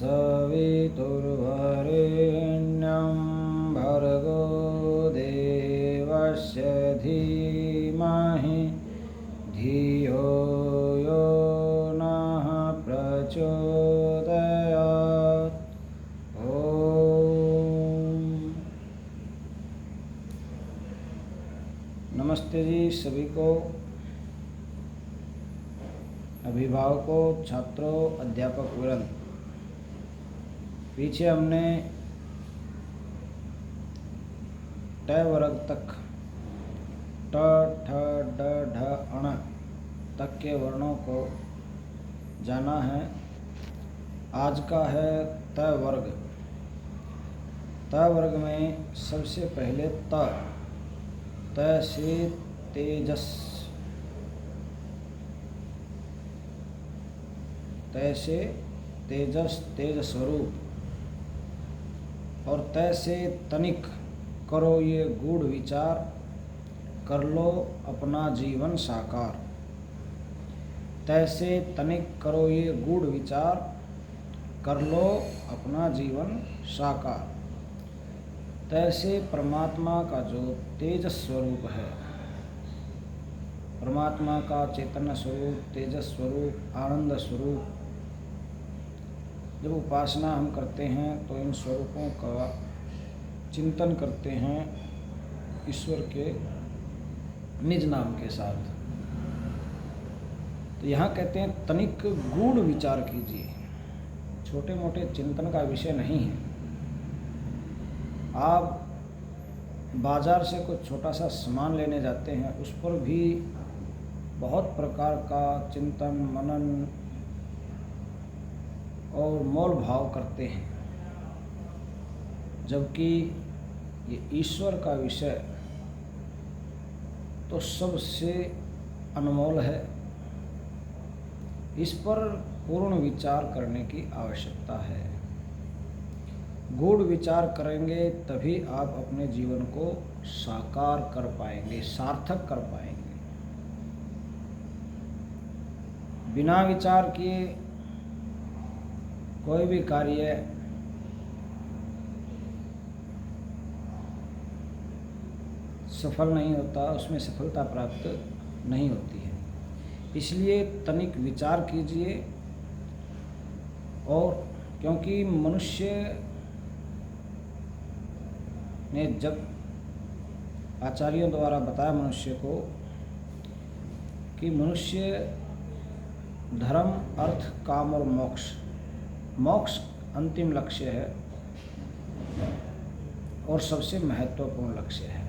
सवितुर्वरेण्यं भर्गो देवस्य धीमहि धियो यो नः प्रचोदयात्। ओम। नमस्ते जी सभी को, अभिभावकों, छात्रों, अध्यापक वृंद। पीछे हमने ट वर्ग तक ट, ठ, ड, ढ, अण तक के वर्णों को जाना है। आज का है त वर्ग। त वर्ग में सबसे पहले त से तेजस, त से तेजस, तेज स्वरूप, और त से तनिक, करो ये गूढ़ विचार, कर लो अपना जीवन साकार। त से तनिक, करो ये गूढ़ विचार, कर लो अपना जीवन साकार। त से परमात्मा का जो तेजस स्वरूप है, परमात्मा का चैतन्य स्वरूप, तेजस स्वरूप, आनंद स्वरूप, जब उपासना हम करते हैं तो इन स्वरूपों का चिंतन करते हैं ईश्वर के निज नाम के साथ। तो यहाँ कहते हैं तनिक गूढ़ विचार कीजिए। छोटे मोटे चिंतन का विषय नहीं है। आप बाजार से कुछ छोटा सा सामान लेने जाते हैं, उस पर भी बहुत प्रकार का चिंतन, मनन और मोल भाव करते हैं, जबकि ये ईश्वर का विषय तो सबसे अनमोल है। इस पर पूर्ण विचार करने की आवश्यकता है। गूढ़ विचार करेंगे तभी आप अपने जीवन को साकार कर पाएंगे, सार्थक कर पाएंगे। बिना विचार किए कोई भी कार्य सफल नहीं होता, उसमें सफलता प्राप्त नहीं होती है। इसलिए तनिक विचार कीजिए। और क्योंकि मनुष्य ने जब आचार्यों द्वारा बताया मनुष्य को कि मनुष्य धर्म, अर्थ, काम और मोक्ष, मोक्ष अंतिम लक्ष्य है और सबसे महत्वपूर्ण लक्ष्य है।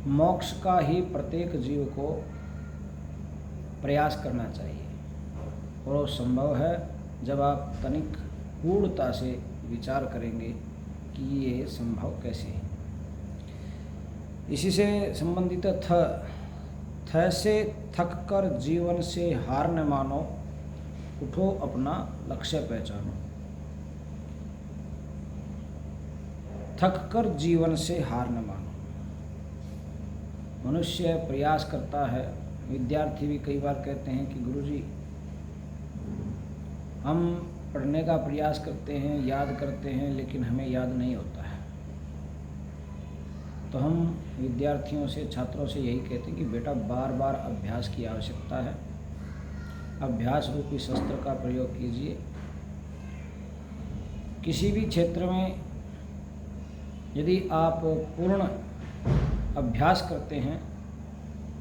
मोक्ष का ही प्रत्येक जीव को प्रयास करना चाहिए, और वो संभव है जब आप तनिक गूढ़ता से विचार करेंगे कि ये संभव कैसे है। इसी से संबंधित थ से थक कर जीवन से हार न मानो, उठो अपना लक्ष्य पहचानो। थक कर जीवन से हार न मानो। मनुष्य प्रयास करता है। विद्यार्थी भी कई बार कहते हैं कि गुरुजी, हम पढ़ने का प्रयास करते हैं, याद करते हैं, लेकिन हमें याद नहीं होता है। तो हम विद्यार्थियों से, छात्रों से यही कहते हैं कि बेटा, बार बार अभ्यास की आवश्यकता है। अभ्यास रूपी शस्त्र का प्रयोग कीजिए। किसी भी क्षेत्र में यदि आप पूर्ण अभ्यास करते हैं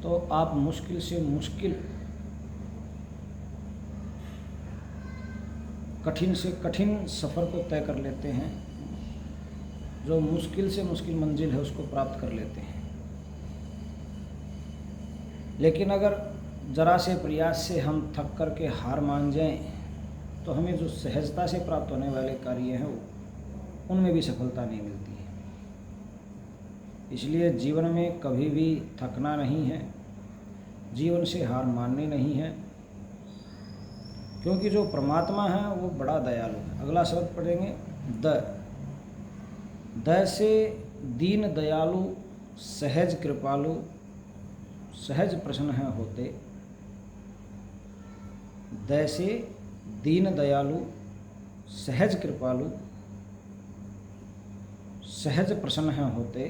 तो आप मुश्किल से मुश्किल, कठिन से कठिन सफ़र को तय कर लेते हैं। जो मुश्किल से मुश्किल मंजिल है उसको प्राप्त कर लेते हैं। लेकिन अगर जरा से प्रयास से हम थक कर के हार मान जाएं तो हमें जो सहजता से प्राप्त होने वाले कार्य हैं उनमें भी सफलता नहीं मिलती है। इसलिए जीवन में कभी भी थकना नहीं है, जीवन से हार माननी नहीं है, क्योंकि जो परमात्मा है वो बड़ा दयालु है। अगला शब्द पढ़ेंगे द से दीन दयालु, सहज कृपालु, सहज प्रसन्न है होते। द से दीन दयालु, सहज कृपालु, सहज प्रसन्न होते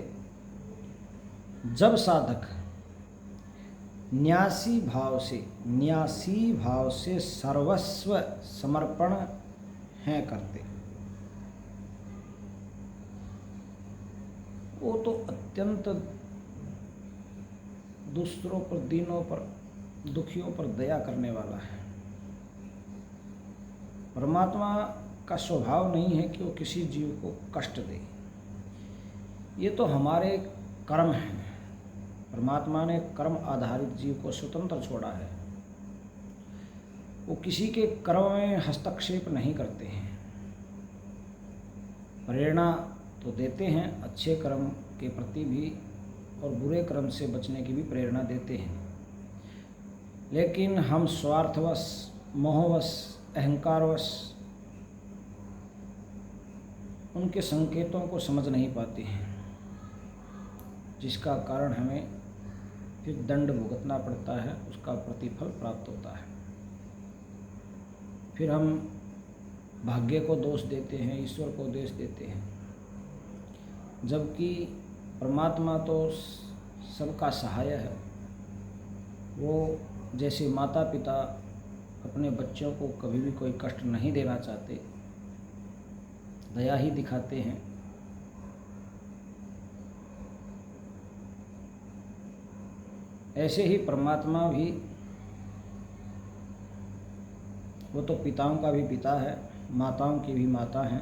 जब साधक न्यासी भाव से सर्वस्व समर्पण हैं करते। वो तो अत्यंत दूसरों पर, दीनों पर, दुखियों पर दया करने वाला है। परमात्मा का स्वभाव नहीं है कि वो किसी जीव को कष्ट दे। ये तो हमारे कर्म हैं। परमात्मा ने कर्म आधारित जीव को स्वतंत्र छोड़ा है। वो किसी के कर्म में हस्तक्षेप नहीं करते हैं। प्रेरणा तो देते हैं अच्छे कर्म के प्रति भी, और बुरे कर्म से बचने की भी प्रेरणा देते हैं। लेकिन हम स्वार्थवश, मोहवश, अहंकारवश उनके संकेतों को समझ नहीं पाते हैं, जिसका कारण हमें फिर दंड भुगतना पड़ता है, उसका प्रतिफल प्राप्त होता है। फिर हम भाग्य को दोष देते हैं, ईश्वर को दोष देते हैं, जबकि परमात्मा तो सबका सहाय है। वो जैसे माता पिता अपने बच्चों को कभी भी कोई कष्ट नहीं देना चाहते, दया ही दिखाते हैं, ऐसे ही परमात्मा भी, वो तो पिताओं का भी पिता है, माताओं की भी माता हैं।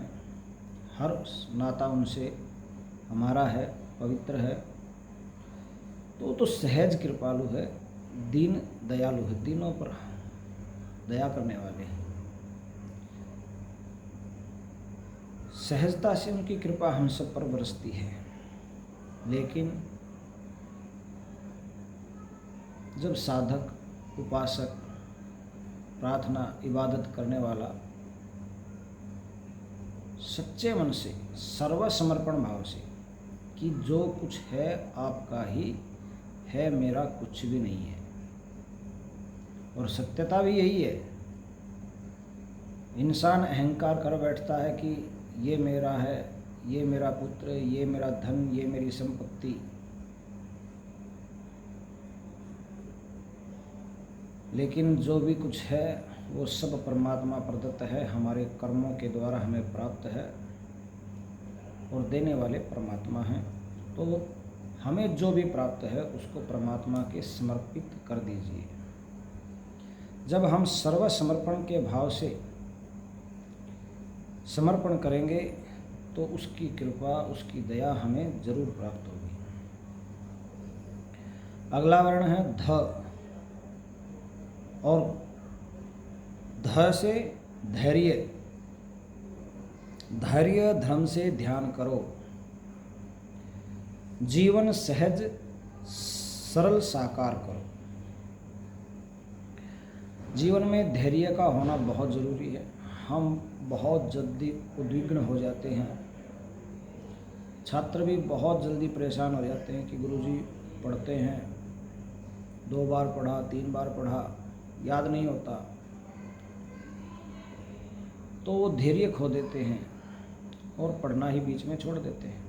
हर नाता उनसे हमारा है, पवित्र है। तो वो तो सहज कृपालु है, दीन दयालु है, दीनों पर दया करने वाले हैं। सहजता से उनकी कृपा हम सब पर बरसती है। लेकिन जब साधक, उपासक, प्रार्थना, इबादत करने वाला सच्चे मन से, सर्वसमर्पण भाव से कि जो कुछ है आपका ही है, मेरा कुछ भी नहीं है, और सत्यता भी यही है। इंसान अहंकार कर बैठता है कि ये मेरा है, ये मेरा पुत्र, ये मेरा धन, ये मेरी संपत्ति। लेकिन जो भी कुछ है वो सब परमात्मा प्रदत्त है, हमारे कर्मों के द्वारा हमें प्राप्त है, और देने वाले परमात्मा हैं। तो हमें जो भी प्राप्त है उसको परमात्मा के समर्पित कर दीजिए। जब हम सर्व समर्पण के भाव से समर्पण करेंगे तो उसकी कृपा, उसकी दया हमें जरूर प्राप्त होगी। अगला वर्ण है ध, और ध से धैर्य। धैर्य धर्म से ध्यान करो, जीवन सहज सरल साकार करो। जीवन में धैर्य का होना बहुत ज़रूरी है। हम बहुत जल्दी उद्विग्न हो जाते हैं। छात्र भी बहुत जल्दी परेशान हो जाते हैं कि गुरुजी पढ़ते हैं, 2 बार पढ़ा, 3 बार पढ़ा, याद नहीं होता, तो वो धैर्य खो देते हैं और पढ़ना ही बीच में छोड़ देते हैं।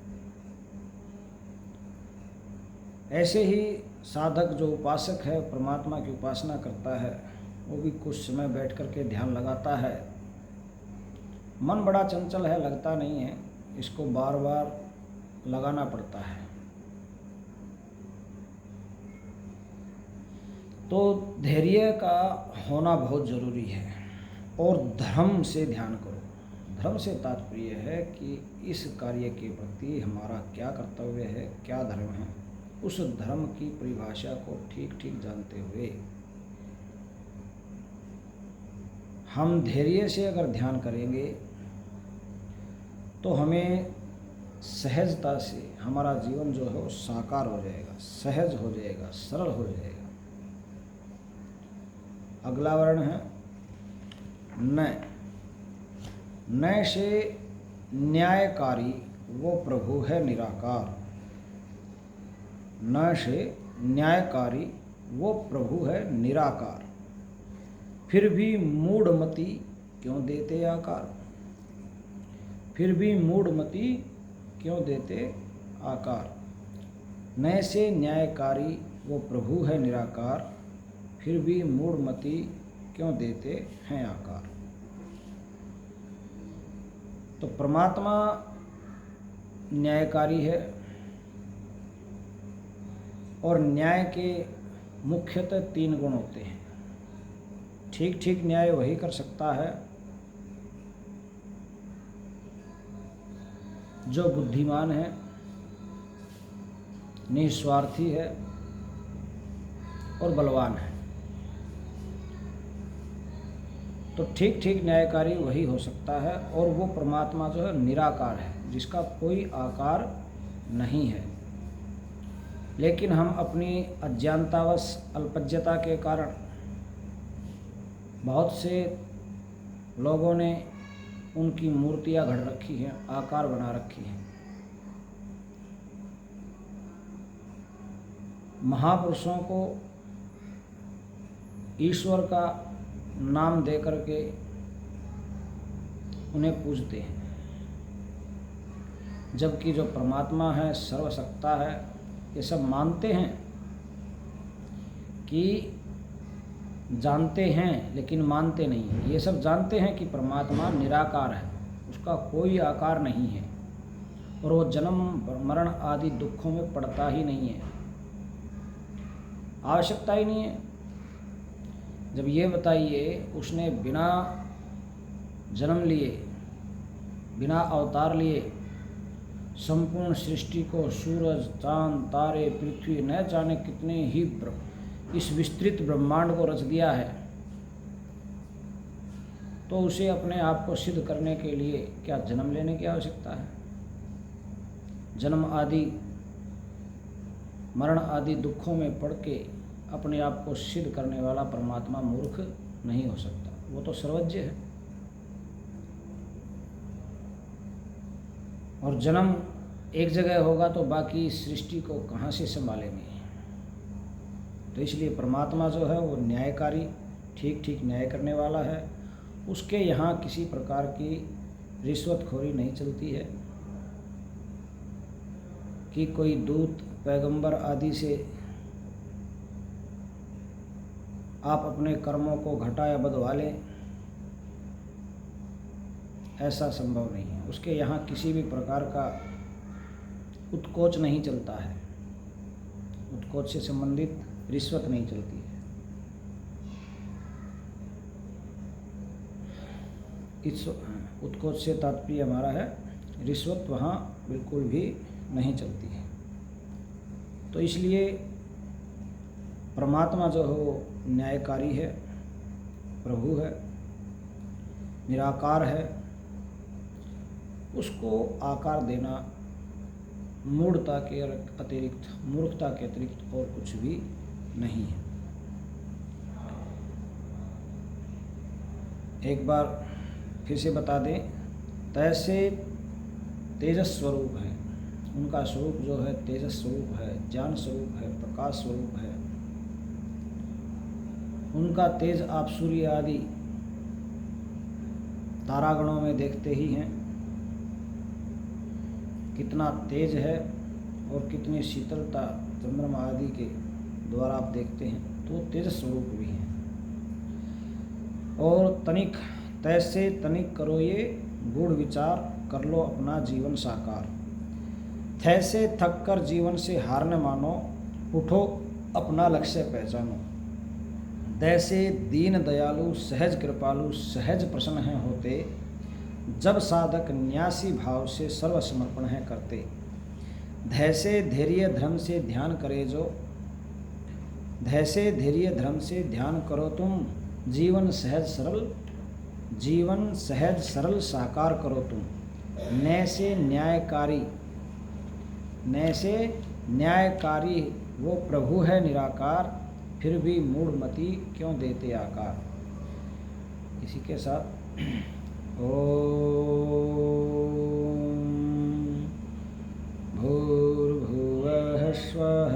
ऐसे ही साधक जो उपासक है, परमात्मा की उपासना करता है, वो भी कुछ समय बैठ कर के ध्यान लगाता है। मन बड़ा चंचल है, लगता नहीं है, इसको बार बार लगाना पड़ता है। तो धैर्य का होना बहुत ज़रूरी है। और धर्म से ध्यान करो। धर्म से तात्पर्य है कि इस कार्य के प्रति हमारा क्या कर्तव्य है, क्या धर्म है, उस धर्म की परिभाषा को ठीक ठीक जानते हुए हम धैर्य से अगर ध्यान करेंगे तो हमें सहजता से हमारा जीवन जो है वो साकार हो जाएगा, सहज हो जाएगा, सरल हो जाएगा। अगला वर्ण है न। न से न्यायकारी वो प्रभु है निराकार। न से न्यायकारी वो प्रभु है निराकार, फिर भी मूढ़मति क्यों देते आकार। फिर भी मूढ़मति क्यों देते आकार। नैसे न्यायकारी वो प्रभु है निराकार, फिर भी मूढ़मति क्यों देते हैं आकार। तो परमात्मा न्यायकारी है और न्याय के मुख्यतः 3 गुण होते हैं। ठीक ठीक न्याय वही कर सकता है जो बुद्धिमान है, निस्वार्थी है और बलवान है। तो ठीक ठीक न्यायकारी वही हो सकता है और वो परमात्मा जो है निराकार है, जिसका कोई आकार नहीं है। लेकिन हम अपनी अज्ञानतावश अल्पज्ञता के कारण बहुत से लोगों ने उनकी मूर्तियां गढ़ रखी हैं, आकार बना रखी हैं। महापुरुषों को ईश्वर का नाम दे करके उन्हें पूजते हैं, जबकि जो परमात्मा है, सर्वसत्ता है, ये सब मानते हैं कि जानते हैं लेकिन मानते नहीं हैं। ये सब जानते हैं कि परमात्मा निराकार है, उसका कोई आकार नहीं है और वो जन्म मरण आदि दुखों में पड़ता ही नहीं है, आवश्यकता ही नहीं है। जब ये बताइए उसने बिना जन्म लिए, बिना अवतार लिए संपूर्ण सृष्टि को, सूरज, चांद, तारे, पृथ्वी, न जाने कितने ही इस विस्तृत ब्रह्मांड को रच दिया है, तो उसे अपने आप को सिद्ध करने के लिए क्या जन्म लेने की आवश्यकता है। जन्म आदि मरण आदि दुखों में पड़ के अपने आप को सिद्ध करने वाला परमात्मा मूर्ख नहीं हो सकता, वो तो सर्वज्ञ है। और जन्म एक जगह होगा तो बाकी सृष्टि को कहाँ से संभालेंगे। तो इसलिए परमात्मा जो है वो न्यायकारी, ठीक ठीक न्याय करने वाला है। उसके यहाँ किसी प्रकार की रिश्वतखोरी नहीं चलती है कि कोई दूत पैगंबर आदि से आप अपने कर्मों को घटा या बढ़वा लें, ऐसा संभव नहीं है। उसके यहाँ किसी भी प्रकार का उत्कोच नहीं चलता है, उत्कोच से संबंधित रिश्वत नहीं चलती है। इस उत्कोच से तात्पर्य हमारा है रिश्वत वहाँ बिल्कुल भी नहीं चलती है। तो इसलिए परमात्मा जो हो न्यायकारी है, प्रभु है, निराकार है। उसको आकार देना मूर्खता के अतिरिक्त और कुछ भी नहीं है। एक बार फिर से बता दें, तैसे तेजस स्वरूप है, उनका स्वरूप जो है तेजस स्वरूप है, ज्ञान स्वरूप है, प्रकाश स्वरूप है। उनका तेज आप सूर्य आदि तारागणों में देखते ही हैं, कितना तेज है और कितनी शीतलता चंद्रमा आदि के द्वारा आप देखते हैं, तो वो तेज स्वरूप भी हैं। और तनिक तैसे तनिक करो ये गूढ़ विचार, कर लो अपना जीवन साकार। थैसे थक कर जीवन से हार न मानो, उठो अपना लक्ष्य पहचानो। दैसे दीन दयालु सहज कृपालु, सहज प्रसन्न हैं होते, जब साधक न्यासी भाव से सर्व समर्पण है करते। धैसे धैर्य धर्म से ध्यान करे जो, धैसे धैर्य धर्म से ध्यान करो तुम, जीवन सहज सरल साकार करो तुम। नैसे न्यायकारी वो प्रभु है निराकार, फिर भी मूढ़मति क्यों देते आकार। इसी के साथ ओम भूर्भुवः स्वः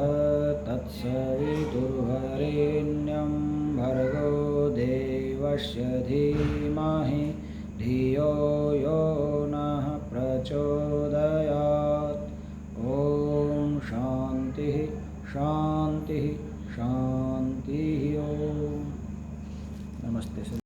तत्सवितुर्वरेण्यं भर्गो देवस्य धीमहि धियो यो नः शांति शांति। ओम नमस्ते।